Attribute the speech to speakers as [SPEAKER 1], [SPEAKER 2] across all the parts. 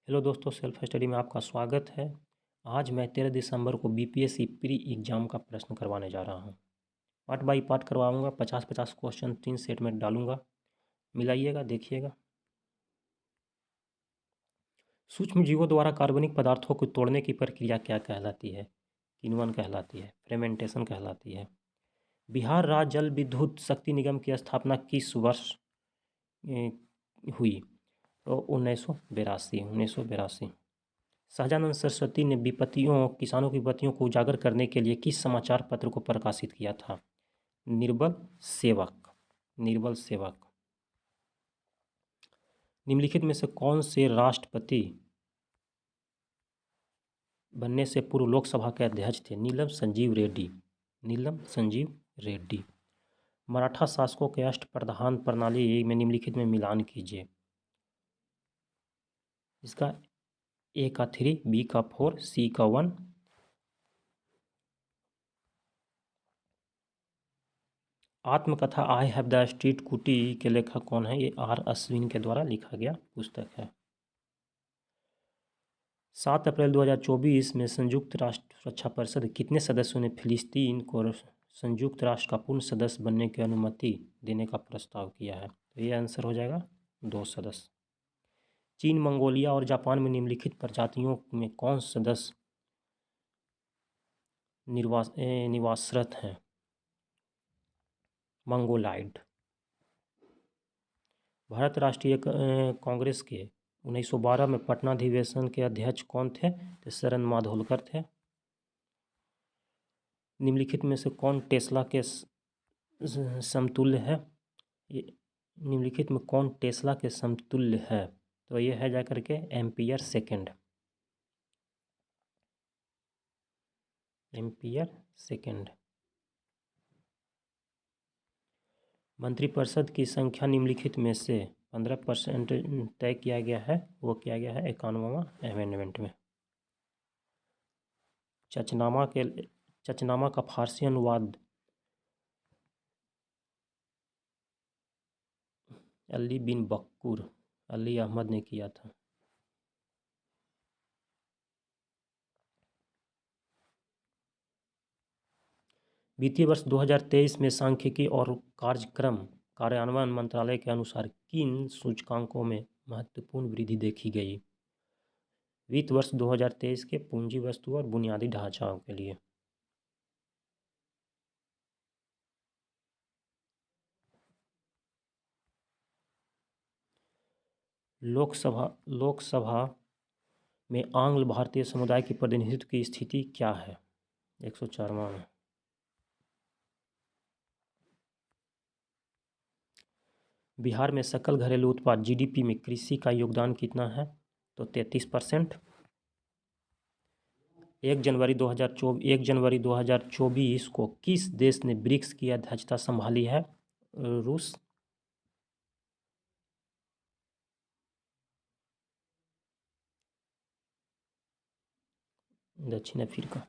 [SPEAKER 1] Hello दोस्तों, self study में आपका स्वागत है। आज मैं 13 दिसंबर को बीपीएससी प्री एग्ज़ाम का प्रश्न करवाने जा रहा हूँ। पार्ट बाय पार्ट करवाऊँगा। 50-50 क्वेश्चन 3 सेट में डालूँगा। मिलाइएगा, देखिएगा। सूक्ष्म जीवों द्वारा कार्बनिक पदार्थों को तोड़ने की प्रक्रिया क्या कहलाती है? किण्वन कहलाती है, फेर्मेंटेशन कहलाती है। बिहार राज्य जल विद्युत शक्ति निगम की स्थापना किस वर्ष हुई? तो 1982। सहजानंद सरस्वती ने किसानों की विपत्तियों को उजागर करने के लिए किस समाचार पत्र को प्रकाशित किया था? निर्बल सेवक। निर्बल सेवक। निम्नलिखित में से कौन से राष्ट्रपति बनने से पूर्व लोकसभा के अध्यक्ष थे? नीलम संजीव रेड्डी। नीलम संजीव रेड्डी। मराठा शासकों के अष्टप्रधान प्रणाली में निम्नलिखित में मिलान कीजिए। इसका ए का 3, बी का 4, सी का 1। आत्मकथा आई हैव द स्ट्रीट कुटी के लेखक कौन है? ये आर अश्विन के द्वारा लिखा गया पुस्तक है। 7 अप्रैल 2024 में संयुक्त राष्ट्र सुरक्षा परिषद कितने सदस्यों ने फिलिस्तीन को संयुक्त राष्ट्र का पूर्ण सदस्य बनने की अनुमति देने का प्रस्ताव किया है? तो ये आंसर हो जाएगा 2 सदस्य। चीन, मंगोलिया और जापान में निम्नलिखित प्रजातियों में कौन सदस्य निवासरत हैं? मंगोलाइड। भारत राष्ट्रीय कांग्रेस के 1912 में पटना अधिवेशन के अध्यक्ष कौन थे? तो शरण माधोलकर थे। निम्नलिखित में से कौन टेस्ला के समतुल्य है? ये निम्नलिखित में कौन टेस्ला के समतुल्य है? तो ये है जाकर के एम्पियर सेकंड। Ampere second. मंत्रिपरिषद की संख्या निम्नलिखित में से 15% तय किया गया है, वो किया गया है 51वां अमेंडमेंट में। चचनामा का फारसी अनुवाद अली बिन बक्कुर अली अहमद ने किया था। वित्तीय वर्ष 2023 में सांख्यिकी और कार्यक्रम कार्यान्वयन मंत्रालय के अनुसार किन सूचकांकों में महत्वपूर्ण वृद्धि देखी गई? वित्त वर्ष 2023 के पूंजी वस्तु और बुनियादी ढांचाओं के लिए। लोकसभा में आंग्ल भारतीय समुदाय की प्रतिनिधित्व की स्थिति क्या है? 104वां में। बिहार में सकल घरेलू उत्पाद जीडीपी में कृषि का योगदान कितना है? तो 33%। 1 जनवरी 2024 को किस देश ने ब्रिक्स की अध्यक्षता संभाली है? रूस। दक्षिण अफ्रीका।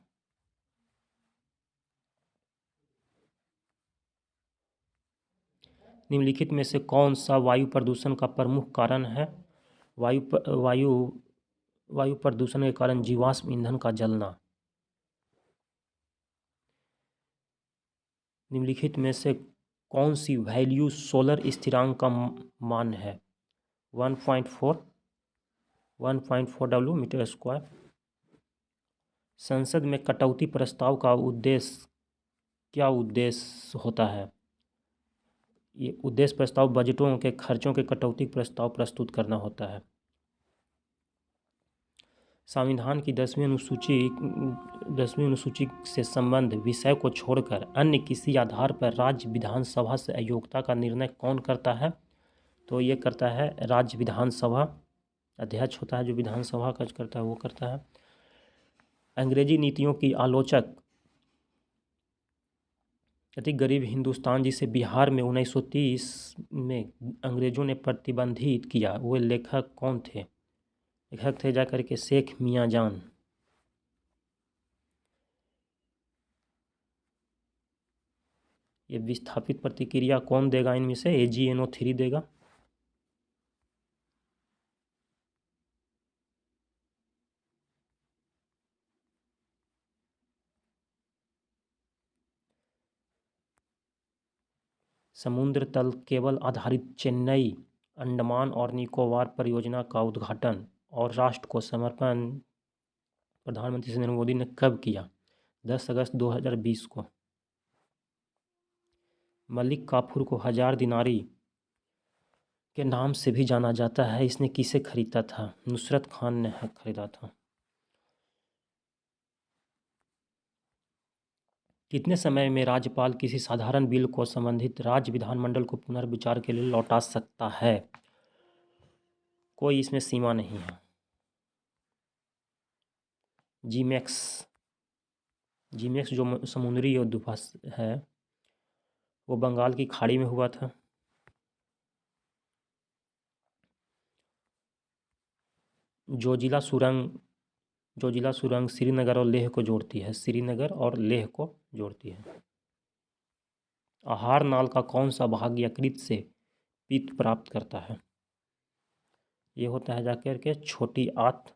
[SPEAKER 1] निम्नलिखित में से कौन सा वायु प्रदूषण का प्रमुख कारण है? वायु प्रदूषण के कारण जीवाश्म ईंधन का जलना। निम्नलिखित में से कौन सी वैल्यू सोलर स्थिरांक का मान है? 1.4 डब्ल्यू मीटर स्क्वायर। संसद में कटौती प्रस्ताव का क्या उद्देश्य होता है? ये उद्देश्य प्रस्ताव बजटों के खर्चों के कटौती प्रस्ताव प्रस्तुत करना होता है। संविधान की 10वीं अनुसूची से संबंध विषय को छोड़कर अन्य किसी आधार पर राज्य विधानसभा से अयोग्यता का निर्णय कौन करता है? तो ये करता है राज्य विधानसभा अध्यक्ष होता है, जो विधानसभा का करता है वो करता है। अंग्रेजी नीतियों की आलोचक अति गरीब हिंदुस्तान, जिसे बिहार में 1930 में अंग्रेजों ने प्रतिबंधित किया, वो लेखक कौन थे? लेखक थे जाकर के शेख मियाँ जान। ये विस्थापित प्रतिक्रिया कौन देगा इनमें से? AgNO3 देगा। समुद्र तल केबल आधारित चेन्नई अंडमान और निकोबार परियोजना का उद्घाटन और राष्ट्र को समर्पण प्रधानमंत्री नरेंद्र मोदी ने कब किया? 10 अगस्त 2020 को। मलिक काफूर को 1000 दिनारी के नाम से भी जाना जाता है। इसने किसे खरीदा था? नुसरत खान ने खरीदा था। कितने समय में राज्यपाल किसी साधारण बिल को संबंधित राज्य विधानमंडल को पुनर्विचार के लिए लौटा सकता है? कोई इसमें सीमा नहीं है। जीमैक्स जो समुद्री युद्धपात है वो बंगाल की खाड़ी में हुआ था। जोजिला सुरंग श्रीनगर और लेह को जोड़ती है। आहार नाल का कौन सा भाग यकृत से पित्त प्राप्त करता है? ये होता है जाकर के छोटी आंत।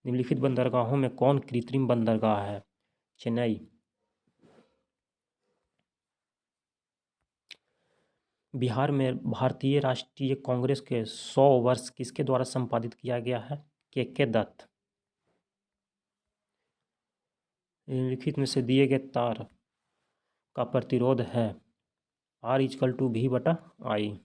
[SPEAKER 1] निम्नलिखित बंदरगाहों में कौन कृत्रिम बंदरगाह है? चेन्नई। बिहार में भारतीय राष्ट्रीय कांग्रेस के 100 वर्ष किसके द्वारा संपादित किया गया है? के दत्त। निम्नलिखित में से दिए गए तार का प्रतिरोध है R=V/I।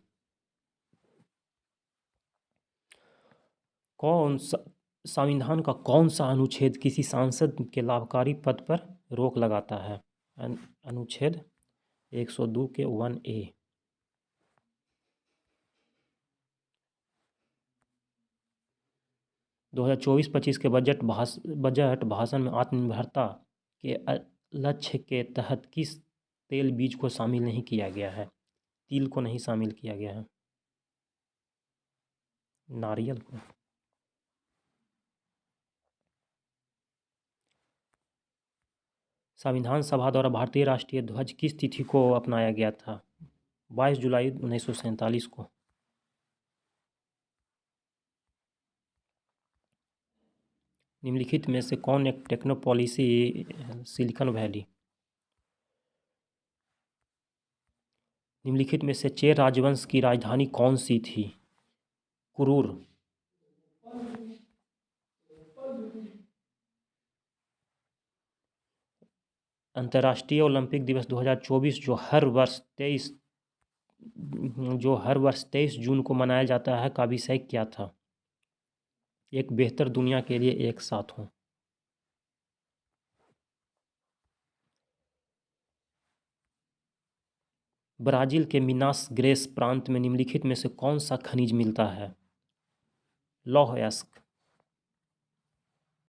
[SPEAKER 1] संविधान का कौन सा अनुच्छेद किसी सांसद के लाभकारी पद पर रोक लगाता है? अनुच्छेद 102 के 1A। 2024-25 के बजट भाषण में आत्मनिर्भरता के लक्ष्य के तहत किस तेल बीज को शामिल नहीं किया गया है? तिल को नहीं शामिल किया गया है, नारियल को। संविधान सभा द्वारा भारतीय राष्ट्रीय ध्वज किस तिथि को अपनाया गया था? 22 जुलाई 1947 को। निम्नलिखित में से कौन एक टेक्नोपॉलिसी सिलिकॉन वैली? निम्नलिखित में से चेर राजवंश की राजधानी कौन सी थी? कुरूर। अंतर्राष्ट्रीय ओलंपिक दिवस 2024 जो हर वर्ष 23 जून को मनाया जाता है का विषय क्या था? एक बेहतर दुनिया के लिए एक साथ हो। ब्राज़ील के मिनास ग्रेस प्रांत में निम्नलिखित में से कौन सा खनिज मिलता है? लौह अयस्क।